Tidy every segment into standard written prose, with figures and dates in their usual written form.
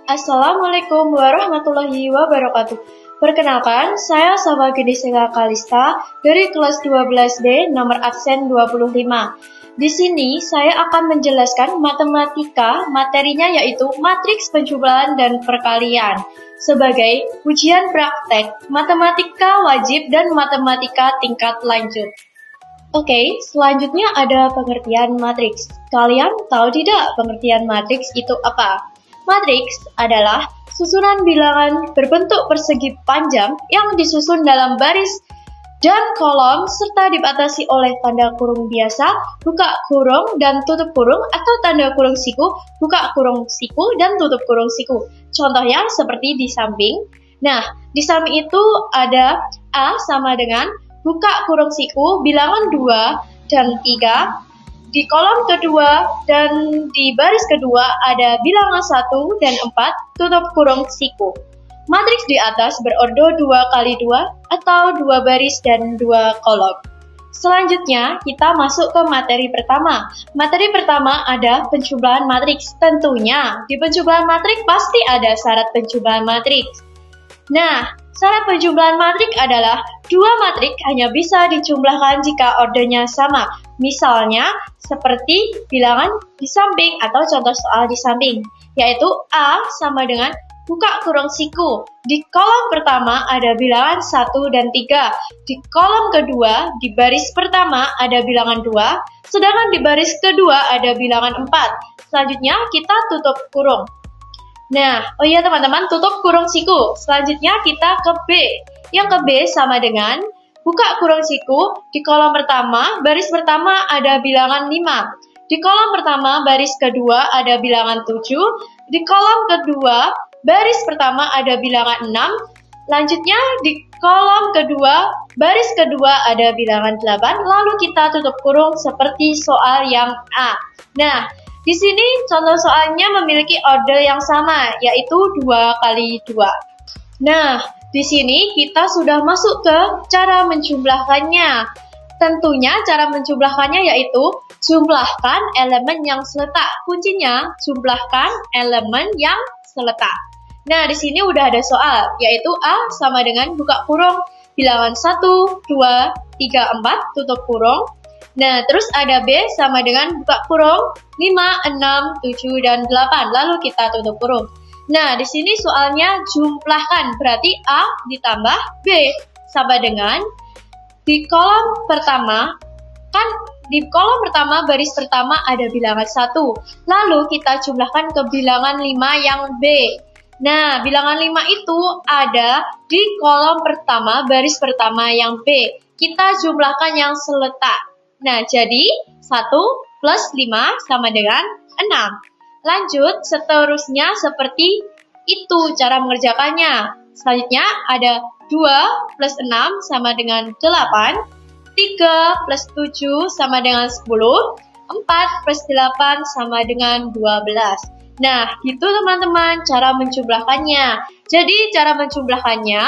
Assalamualaikum warahmatullahi wabarakatuh. Perkenalkan, saya Sabagenisega Kalista dari kelas 12D nomor absen 25. Di sini saya akan menjelaskan matematika, materinya yaitu matriks penjumlahan dan perkalian. Sebagai ujian praktek, matematika wajib dan matematika tingkat lanjut. Oke, selanjutnya ada pengertian matriks. Kalian tahu tidak pengertian matriks itu apa? Matriks adalah susunan bilangan berbentuk persegi panjang yang disusun dalam baris dan kolom serta dibatasi oleh tanda kurung biasa, buka kurung dan tutup kurung atau tanda kurung siku, buka kurung siku dan tutup kurung siku. Contohnya seperti di samping. Nah, di samping itu ada A sama dengan buka kurung siku bilangan 2 dan 3. Di kolom kedua dan di baris kedua ada bilangan 1 dan 4, tutup kurung siku. Matriks di atas berordo 2x2 atau 2 baris dan 2 kolom. Selanjutnya kita masuk ke materi pertama. Materi pertama ada penjumlahan matriks. Tentunya di penjumlahan matriks pasti ada syarat penjumlahan matriks. Nah, syarat penjumlahan matriks adalah dua matriks hanya bisa dijumlahkan jika ordernya sama. Misalnya, seperti bilangan di samping atau contoh soal di samping, yaitu A sama dengan buka kurung siku. Di kolom pertama ada bilangan 1 dan 3. Di kolom kedua, di baris pertama ada bilangan 2, sedangkan di baris kedua ada bilangan 4. Selanjutnya kita tutup kurung. Nah, oh iya teman-teman, tutup kurung siku. Selanjutnya kita ke B. Yang ke B sama dengan buka kurung siku. Di kolom pertama, baris pertama ada bilangan 5. Di kolom pertama, baris kedua ada bilangan 7. Di kolom kedua, baris pertama ada bilangan 6. Lanjutnya, di kolom kedua, baris kedua ada bilangan 8. Lalu kita tutup kurung seperti soal yang A. Nah, di sini contoh soalnya memiliki order yang sama, yaitu 2x2. Nah, di sini kita sudah masuk ke cara menjumlahkannya. Tentunya cara menjumlahkannya yaitu jumlahkan elemen yang seletak. Kuncinya jumlahkan elemen yang seletak. Nah, di sini udah ada soal, yaitu A sama dengan buka kurung bilangan 1, 2, 3, 4, tutup kurung. Nah, terus ada B sama dengan buka kurung 5, 6, 7, dan 8. Lalu kita tutup kurung. Nah, di sini soalnya jumlahkan, berarti A ditambah B sama dengan di kolom pertama, kan di kolom pertama baris pertama ada bilangan 1. Lalu kita jumlahkan ke bilangan 5 yang B. Nah, bilangan 5 itu ada di kolom pertama baris pertama yang B. Kita jumlahkan yang seletak. Nah, jadi 1 plus 5 sama dengan 6. Lanjut, seterusnya seperti itu cara mengerjakannya. Selanjutnya ada 2 plus 6 sama dengan 8, 3 plus 7 sama dengan 10, 4 plus 8 sama dengan 12. Nah, gitu teman-teman cara menjumlahkannya. Jadi, cara menjumlahkannya,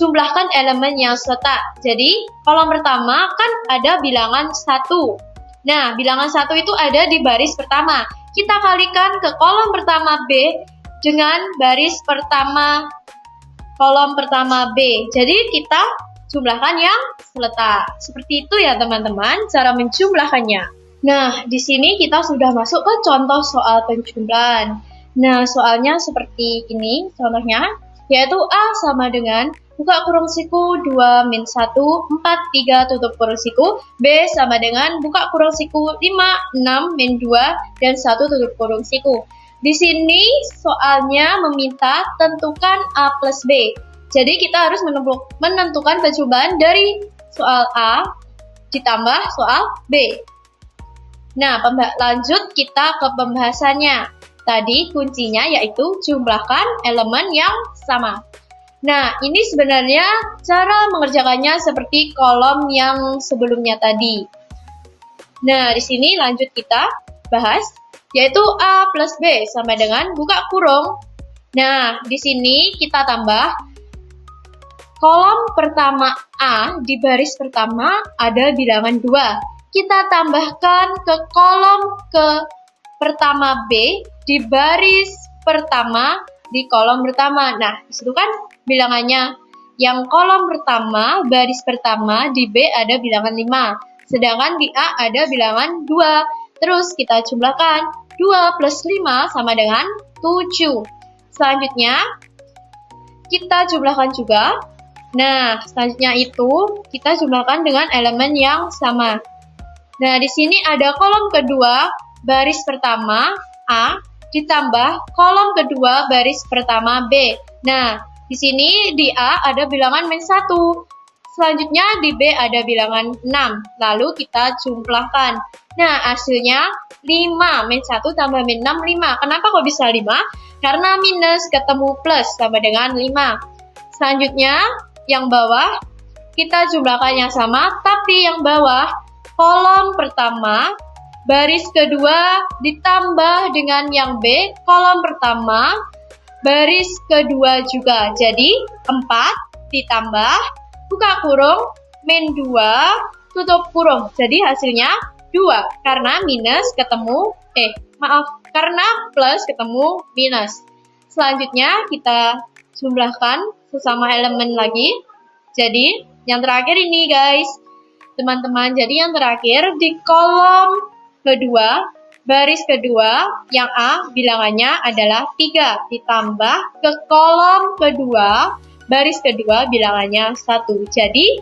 jumlahkan elemen yang seletak. Jadi, kolom pertama kan ada bilangan 1. Nah, bilangan 1 itu ada di baris pertama. Kita kalikan ke kolom pertama B dengan baris pertama kolom pertama B. Jadi, kita jumlahkan yang seletak. Seperti itu ya teman-teman cara menjumlahkannya. Nah, di sini kita sudah masuk ke contoh soal penjumlahan. Nah, soalnya seperti ini contohnya, yaitu A sama dengan buka kurung siku 2 min 1, 4, 3, tutup kurung siku. B sama dengan buka kurung siku 5, 6, min 2, dan 1, tutup kurung siku. Di sini soalnya meminta tentukan A plus B. Jadi kita harus menentukan penjumlahan dari soal A ditambah soal B. Nah, lanjut kita ke pembahasannya. Tadi kuncinya yaitu jumlahkan elemen yang sama. Nah, ini sebenarnya cara mengerjakannya seperti kolom yang sebelumnya tadi. Nah, di sini lanjut kita bahas, yaitu A plus B sama dengan buka kurung. Nah, di sini kita tambah kolom pertama A di baris pertama ada bilangan 2. Kita tambahkan ke kolom pertama B di baris pertama di kolom pertama. Nah, disitu kan bilangannya. Yang kolom pertama, baris pertama, di B ada bilangan 5. Sedangkan di A ada bilangan 2. Terus kita jumlahkan. 2 plus 5 sama dengan 7. Selanjutnya, kita jumlahkan juga. Nah, selanjutnya itu kita jumlahkan dengan elemen yang sama. Nah, di sini ada kolom kedua, baris pertama A, ditambah kolom kedua, baris pertama B. Nah, di sini di A ada bilangan -1. Selanjutnya di B ada bilangan 6. Lalu kita jumlahkan. Nah, hasilnya 5. -1 tambah -6, 5. Kenapa kok bisa 5? Karena minus ketemu plus sama dengan 5. Selanjutnya, yang bawah kita jumlahkan yang sama, tapi yang bawah kolom pertama, baris kedua ditambah dengan yang B, kolom pertama, baris kedua juga. Jadi 4 ditambah, buka kurung, min 2, tutup kurung. Jadi hasilnya 2, karena minus ketemu, karena plus ketemu minus. Selanjutnya kita jumlahkan sesama elemen lagi. Jadi yang terakhir ini guys, teman-teman, jadi yang terakhir di kolom kedua, baris kedua, yang A bilangannya adalah 3, ditambah ke kolom kedua, baris kedua bilangannya 1. Jadi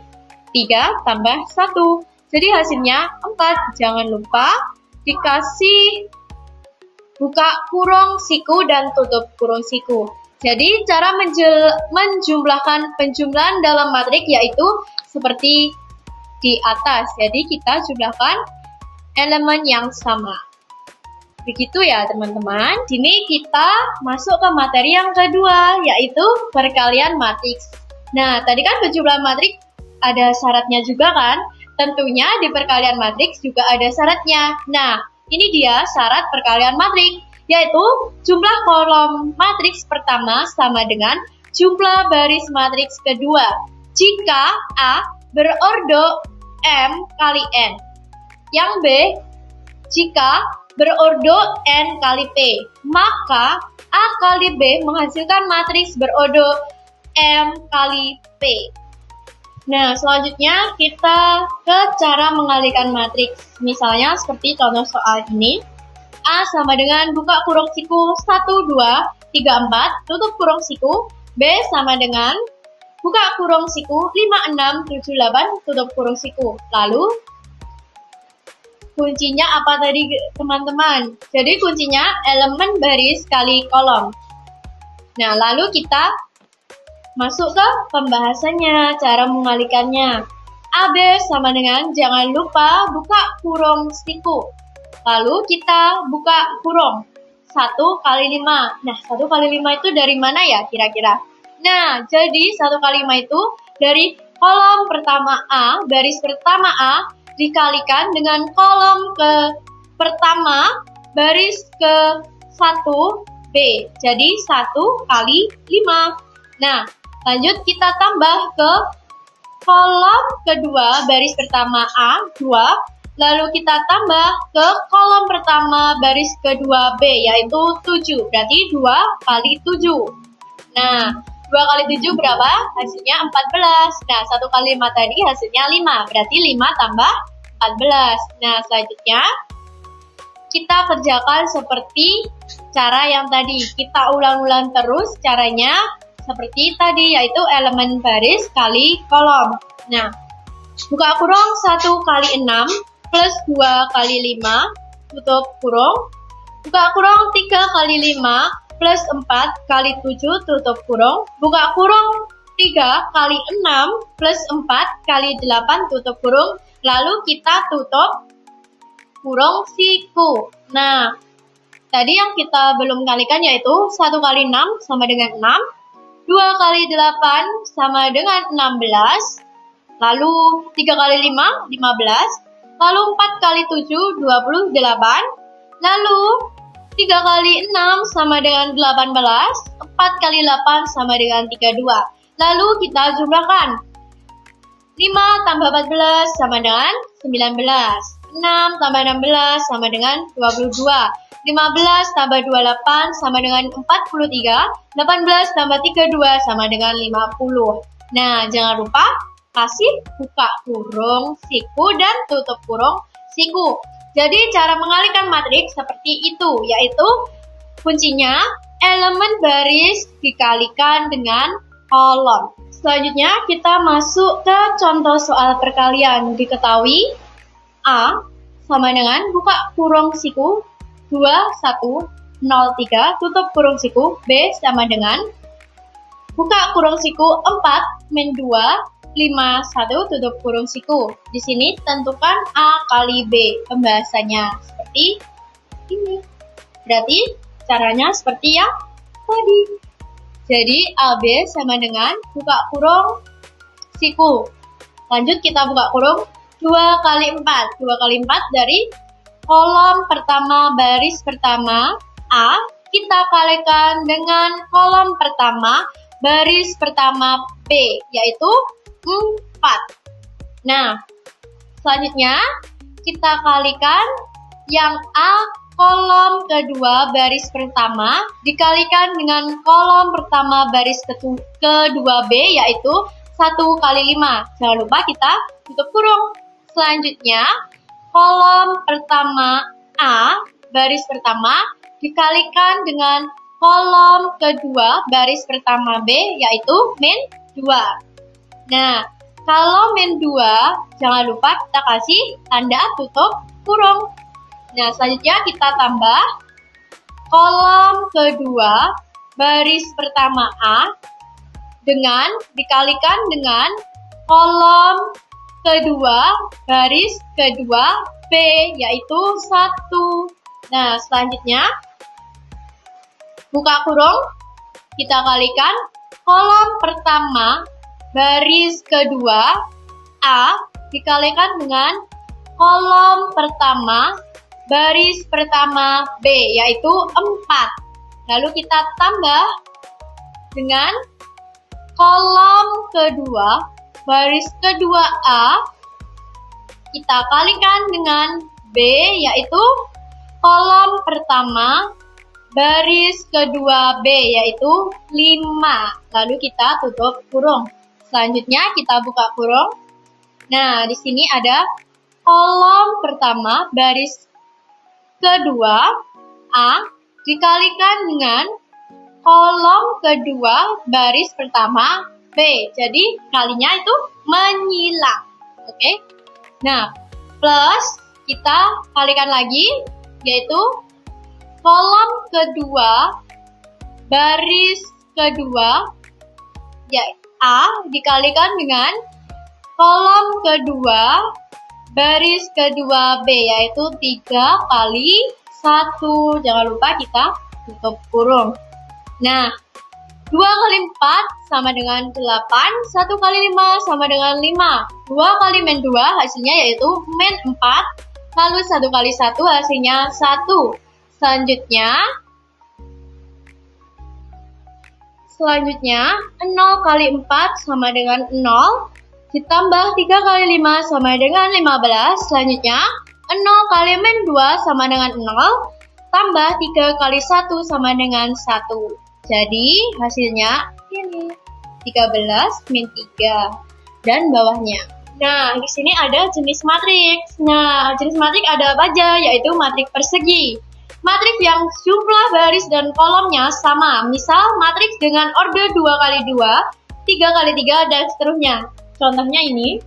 3 tambah 1. Jadi hasilnya 4. Jangan lupa dikasih buka kurung siku dan tutup kurung siku. Jadi cara menjumlahkan penjumlahan dalam matrik yaitu seperti di atas. Jadi kita jumlahkan elemen yang sama. Begitu ya teman-teman. Kini kita masuk ke materi yang kedua, yaitu perkalian matriks. Nah, tadi kan penjumlahan matriks ada syaratnya juga kan? Tentunya di perkalian matriks juga ada syaratnya. Nah, ini dia syarat perkalian matriks, yaitu jumlah kolom matriks pertama sama dengan jumlah baris matriks kedua jika A berordo M kali N. Yang B, jika berordo N kali P, maka A kali B menghasilkan matriks berordo M kali P. Nah, selanjutnya kita ke cara mengalihkan matriks. Misalnya seperti contoh soal ini. A sama dengan buka kurung siku 1, 2, 3, 4, tutup kurung siku. B sama dengan buka kurung siku 5, 6, 7, 8, tutup kurung siku. Lalu kuncinya apa tadi teman-teman? Jadi kuncinya elemen baris kali kolom. Nah, lalu kita masuk ke pembahasannya, cara mengalihkannya. AB sama dengan, jangan lupa buka kurung siku. Lalu kita buka kurung 1 kali 5. Nah, 1 kali 5 itu dari mana ya kira-kira? Nah, jadi 1 kali 5 itu dari kolom pertama A, baris pertama A, dikalikan dengan kolom ke pertama, baris ke 1 B. Jadi 1 kali 5. Nah, lanjut kita tambah ke kolom kedua, baris pertama A, 2. Lalu kita tambah ke kolom pertama, baris kedua B, yaitu 7. Berarti 2 kali 7. Nah, 2 kali 7 berapa? Hasilnya 14. Nah, 1 kali 5 tadi hasilnya 5. Berarti 5 tambah 14. Nah, selanjutnya kita kerjakan seperti cara yang tadi. Kita ulang-ulang terus caranya seperti tadi, yaitu elemen baris kali kolom. Nah, buka kurung 1 kali 6 plus 2 kali 5, tutup kurung. Buka kurung 3 kali 5 plus 4 kali 7, tutup kurung. Buka kurung 3 kali 6 plus 4 kali 8, tutup kurung. Lalu kita tutup kurung siku. Nah, tadi yang kita belum kalikan yaitu 1 kali 6 sama dengan 6. 2 kali 8 sama dengan 16. Lalu 3 kali 5, 15. Lalu 4 kali 7, 28. Lalu 3 kali 6 sama dengan 18. 4 kali 8 sama dengan 32. Lalu kita jumlahkan. 5 tambah 14 sama dengan 19. 6 tambah 16 sama dengan 22. 15 tambah 28 sama dengan 43. 18 tambah 32 sama dengan 50. Nah, jangan lupa kasih buka kurung siku dan tutup kurung siku. Jadi, cara mengalihkan matriks seperti itu, yaitu kuncinya elemen baris dikalikan dengan kolom. Selanjutnya, kita masuk ke contoh soal perkalian. Diketahui A sama dengan buka kurung siku 2103 tutup kurung siku B sama dengan buka kurung siku 4 min 2 51 tutup kurung siku. Di sini tentukan A kali B. Pembahasannya seperti ini. Berarti caranya seperti yang tadi. Jadi AB sama dengan buka kurung siku. Lanjut kita buka kurung 2 kali 4. 2 kali 4 dari kolom pertama baris pertama A kita kalikan dengan kolom pertama baris pertama B, yaitu 4. Nah, selanjutnya kita kalikan yang A kolom kedua baris pertama dikalikan dengan kolom pertama baris kedua B, yaitu 1 kali 5. Jangan lupa kita tutup kurung. Selanjutnya, kolom pertama A, baris pertama, dikalikan dengan kolom kedua, baris pertama B, yaitu min 2. Nah, kalau min 2, jangan lupa kita kasih tanda tutup kurung. Nah, selanjutnya kita tambah kolom kedua, baris pertama A, dengan dikalikan dengan kolom kedua, baris kedua B, yaitu 1. Nah, selanjutnya, buka kurung, kita kalikan kolom pertama, baris kedua A, dikalikan dengan kolom pertama, baris pertama B, yaitu 4. Lalu kita tambah dengan kolom kedua, baris kedua A, kita kalikan dengan B, yaitu kolom pertama, baris kedua B, yaitu 5. Lalu kita tutup kurung. Selanjutnya kita buka kurung. Nah, di sini ada kolom pertama, baris kedua A, dikalikan dengan kolom kedua, baris pertama B. Jadi kalinya itu menyilang. Oke. Nah, plus kita kalikan lagi, yaitu kolom kedua, baris kedua ya A dikalikan dengan kolom kedua, baris kedua B, yaitu 3 kali 1. Jangan lupa kita tutup kurung. Nah, 2 kali 4 sama dengan 8, 1 kali 5 sama dengan 5. 2 kali min 2 hasilnya yaitu min 4, lalu 1 kali 1 hasilnya 1. Selanjutnya 0 kali 4 sama dengan 0, ditambah 3 kali 5 sama dengan 15. Selanjutnya 0 kali min 2 sama dengan 0, tambah 3 kali 1 sama dengan 1. Jadi hasilnya ini 13 min 3 dan bawahnya. Nah, di sini ada jenis matriks. Nah, jenis matriks ada apa aja? Yaitu matriks persegi. Matriks yang jumlah baris dan kolomnya sama. Misal matriks dengan orde 2 kali 2, 3 kali 3 dan seterusnya. Contohnya ini.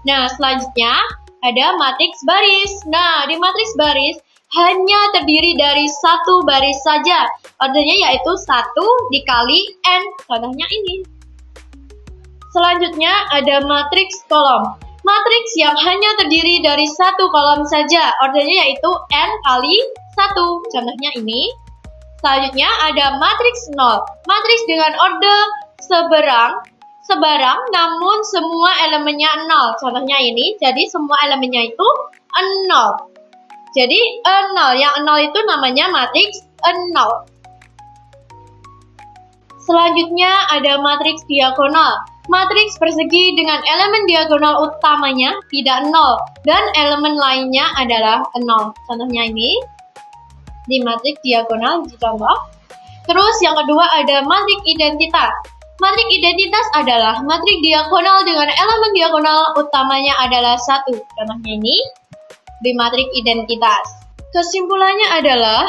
Nah, selanjutnya ada matriks baris. Nah, di matriks baris hanya terdiri dari satu baris saja. Ordenya yaitu 1 dikali N. Contohnya ini. Selanjutnya ada matriks kolom. Matriks yang hanya terdiri dari satu kolom saja. Ordenya yaitu N kali 1. Contohnya ini. Selanjutnya ada matriks 0. Matriks dengan orde sebarang namun semua elemennya 0. Contohnya ini. Jadi semua elemennya itu 0. Jadi 0, yang 0 itu namanya matriks 0. Selanjutnya ada matriks diagonal. Matriks persegi dengan elemen diagonal utamanya tidak 0 dan elemen lainnya adalah 0. Contohnya ini. di matrik diagonal ditambah. Terus yang kedua ada matrik identitas. Matrik identitas adalah matrik diagonal dengan elemen diagonal utamanya adalah 1. Contohnya ini di matrik identitas. Kesimpulannya adalah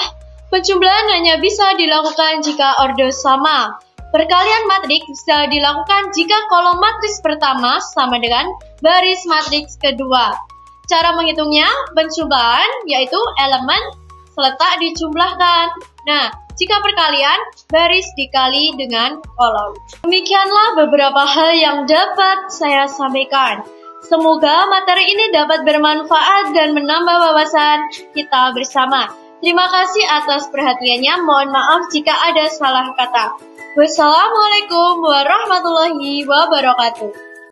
penjumlahan hanya bisa dilakukan jika orde sama. Perkalian matriks bisa dilakukan jika kolom matriks pertama sama dengan baris matriks kedua. Cara menghitungnya, penjumlahan yaitu elemen seletak dijumlahkan. Nah, jika perkalian, baris dikali dengan kolom. Demikianlah beberapa hal yang dapat saya sampaikan. Semoga materi ini dapat bermanfaat dan menambah wawasan kita bersama. Terima kasih atas perhatiannya. Mohon maaf jika ada salah kata. Wassalamualaikum warahmatullahi wabarakatuh.